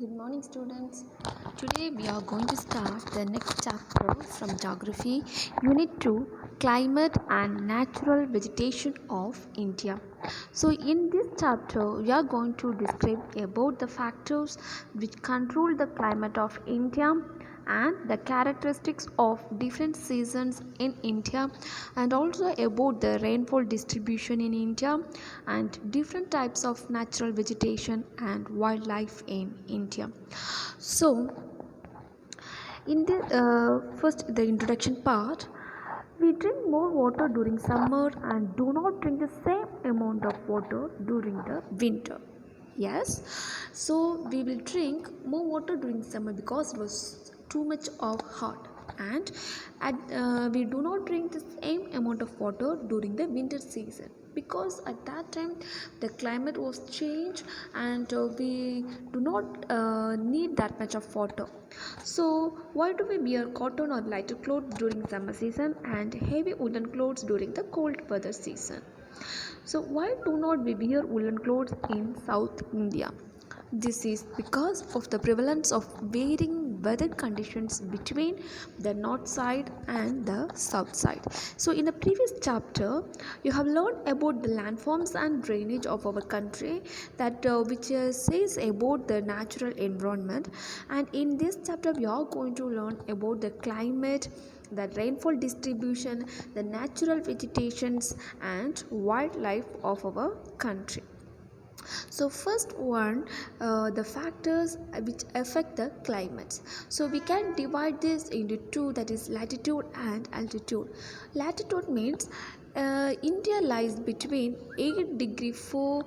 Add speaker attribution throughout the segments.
Speaker 1: Good morning, students. Today we are going to start the next chapter from Geography, Unit 2, Climate and Natural Vegetation of India. So, in this chapter, we are going to describe about the factors which control the climate of India and the characteristics of different seasons in India, and also about the rainfall distribution in India and different types of natural vegetation and wildlife in India. So, in the first the introduction part, we drink more water during summer and do not drink the same amount of water during the winter. Yes, so we will drink more water during summer because it was too much of hot, and we do not drink the same amount of water during the winter season because at that time the climate was changed, and we do not need that much of water. So why do we wear cotton or lighter clothes during summer season and heavy woolen clothes during the cold weather season? So why do not we wear woolen clothes in South India? This is because of the prevalence of varying weather conditions between the north side and the south side. So in the previous chapter, you have learned about the landforms and drainage of our country, that which says about the natural environment. And in this chapter, we are going to learn about the climate, the rainfall distribution, the natural vegetations and wildlife of our country. So first one, the factors which affect the climates. So we can divide this into two, that is latitude and altitude. Latitude means India lies between 8 degree 4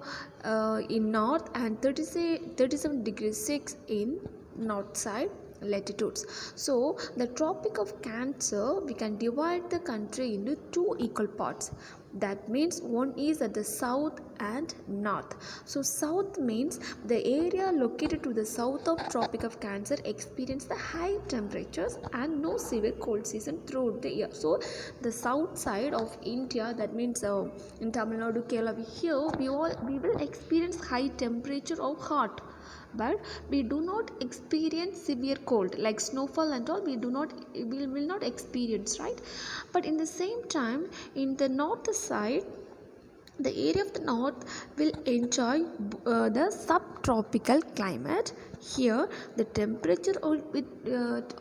Speaker 1: in north and 37 degree 6 in north side latitudes. So the Tropic of Cancer, we can divide the country into two equal parts. That means one is at the south and north. So south means the area located to the south of Tropic of Cancer experience the high temperatures and no severe cold season throughout the year. So the south side of India, that means in Tamil Nadu, Kerala, here we will experience high temperature or hot, but we do not experience severe cold like snowfall and all. We will not experience, right? But in the same time, in the north side, the area of the north will enjoy the subtropical climate. Here the temperature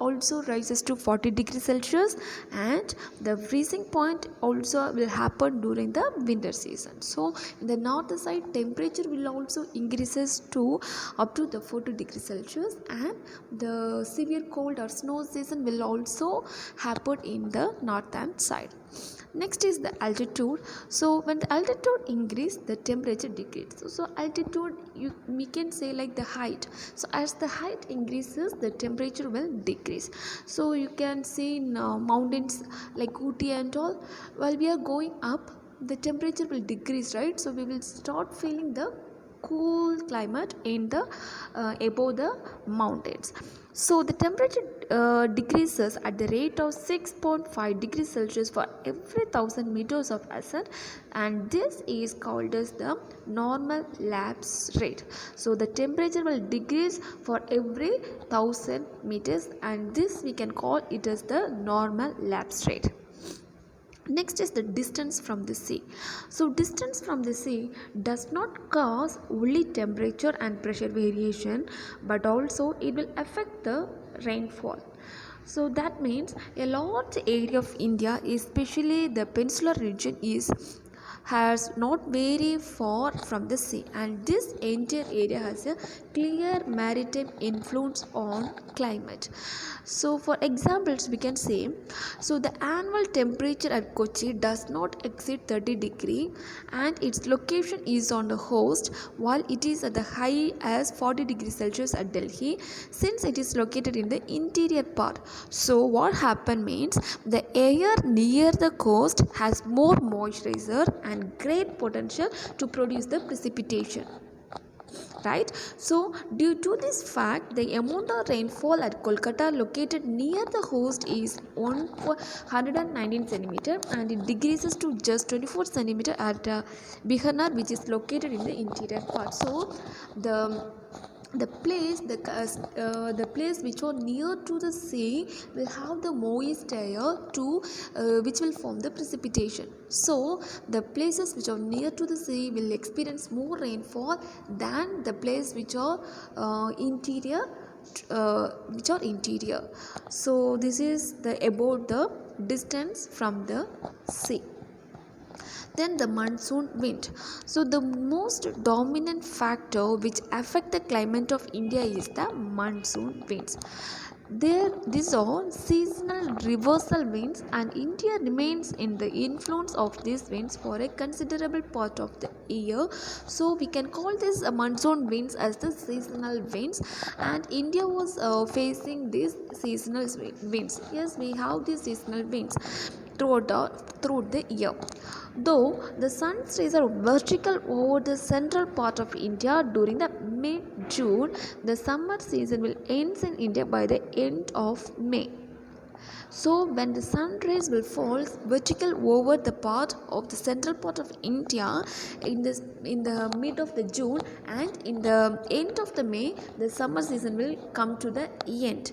Speaker 1: also rises to 40 degrees Celsius, and the freezing point also will happen during the winter season. So in the north side, temperature will also increases to up to the 40 degrees Celsius, and the severe cold or snow season will also happen in the northern side. Next is the altitude. So when the altitude increase, the temperature decreases. So altitude, we can say like the height. So as the height increases, the temperature will decrease. So you can see in mountains like Ooty and all, while we are going up, the temperature will decrease, right? So we will start feeling the cool climate in the above the mountains. So the temperature decreases at the rate of 6.5 degrees Celsius for every 1000 meters of ascent, and this is called as the normal lapse rate. So the temperature will decrease for every 1000 meters, and this we can call it as the normal lapse rate. Next is the distance from the sea. So distance from the sea does not cause only temperature and pressure variation, but also it will affect the rainfall. So that means a large area of India, especially the peninsular region, is has not very far from the sea, and this entire area has a clear maritime influence on climate. So for examples we can say, so the annual temperature at Kochi does not exceed 30 degree, and its location is on the coast, while it is at the high as 40 degrees Celsius at Delhi, since it is located in the interior part. So what happened means the air near the coast has more moisturizer and great potential to produce the precipitation, right? So due to this fact, the amount of rainfall at Kolkata, located near the coast, is 119 centimeter, and it decreases to just 24 centimeter at Bikaner, which is located in the interior part. So the The place which are near to the sea will have the moist air to which will form the precipitation. So the places which are near to the sea will experience more rainfall than the place interior which are interior. So this is the about the distance from the sea. Then the monsoon wind. So the most dominant factor which affect the climate of India is the monsoon winds. These are seasonal reversal winds, and India remains in the influence of these winds for a considerable part of the year. So we can call this monsoon winds as the seasonal winds, and India was facing these seasonal winds. Yes, we have these seasonal winds throughout the year. Though the sun's rays are vertical over the central part of India during the mid-June, the summer season will end in India by the end of May. So when the sun rays will fall vertical over the part of the central part of India in the mid of the June, and in the end of the May, the summer season will come to the end.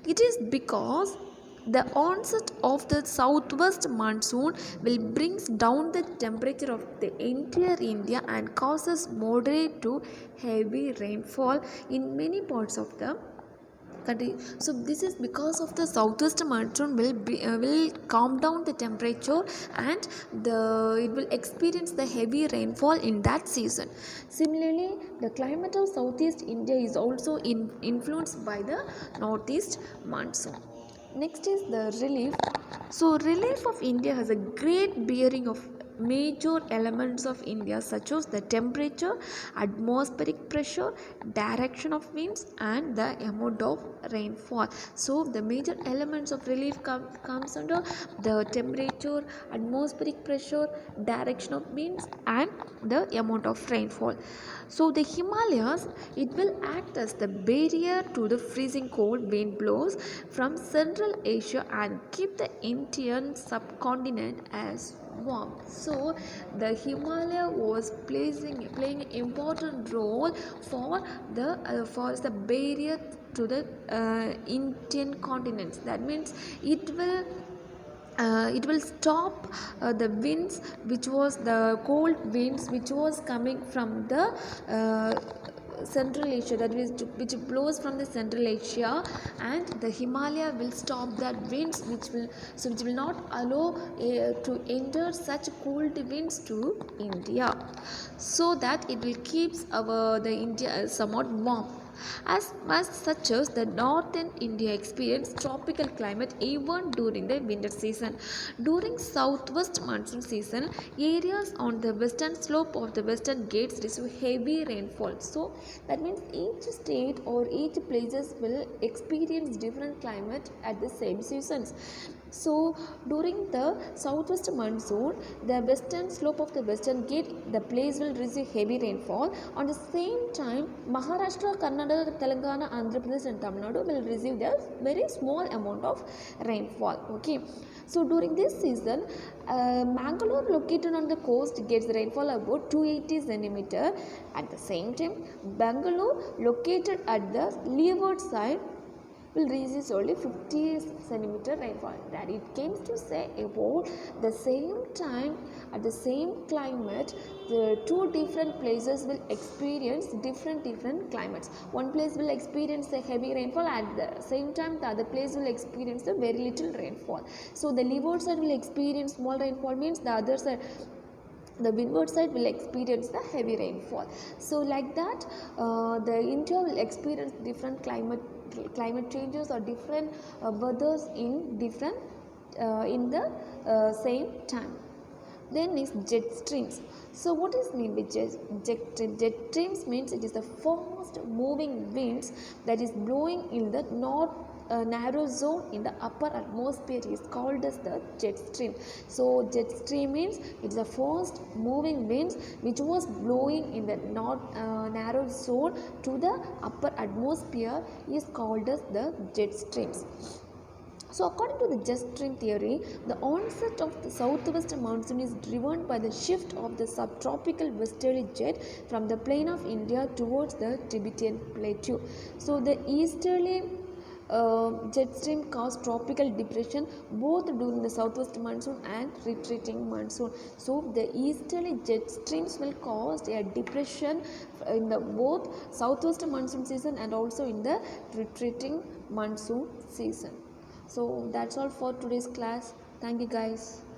Speaker 1: It is because the onset of the southwest monsoon will brings down the temperature of the entire India and causes moderate to heavy rainfall in many parts of the country. So this is because of the southwest monsoon will calm down the temperature, and it will experience the heavy rainfall in that season. Similarly, the climate of southeast India is also influenced by the northeast monsoon. Next is the relief. So relief of India has a great bearing of major elements of India, such as the temperature, atmospheric pressure, direction of winds, and the amount of rainfall. So the major elements of relief comes under the temperature, atmospheric pressure, direction of winds, and the amount of rainfall. So the Himalayas, it will act as the barrier to the freezing cold wind blows from Central Asia and keep the Indian subcontinent as warm. So the Himalaya was playing an important role for the barrier to the Indian continents. That means it will stop the winds, which was the cold winds which was coming from the Central Asia, that is which blows from the Central Asia, and the Himalaya will stop that winds which will not allow to enter such cold winds to India, so that it will keeps the India somewhat warm. As such as the northern India experienced tropical climate even during the winter season. During southwest monsoon season, areas on the western slope of the Western Ghats receive heavy rainfall. So that means each state or each places will experience different climate at the same seasons. So during the southwest monsoon, the western slope of the Western Ghats, the place will receive heavy rainfall. On the same time, Maharashtra, Karnataka, Telangana, Andhra Pradesh and Tamil Nadu will receive the very small amount of rainfall. Okay. So during this season, Mangalore, located on the coast, gets rainfall about 280 centimeter. At the same time, Bangalore, located at the leeward side, will receive only 50 centimeter rainfall. That it came to say about the same time, at the same climate, the two different places will experience different climates. One place will experience a heavy rainfall, at the same time the other place will experience a very little rainfall. So the leeward side will experience small rainfall, means the other side, the windward side, will experience the heavy rainfall. So like that, the India will experience different climate changes or different weathers in different in the same time. Then is jet streams. So what is mean with jet stream? Jet streams means it is the fast moving winds that is blowing in the north narrow zone in the upper atmosphere is called as the jet stream. So jet stream means it is a fast moving winds which was blowing in the north narrow zone to the upper atmosphere is called as the jet streams. So, according to the jet stream theory, the onset of the southwest monsoon is driven by the shift of the subtropical westerly jet from the plain of India towards the Tibetan plateau. So, the easterly jet stream caused tropical depression both during the southwest monsoon and retreating monsoon. So the easterly jet streams will cause a depression in the both southwest monsoon season and also in the retreating monsoon season. So that's all for today's class. Thank you guys.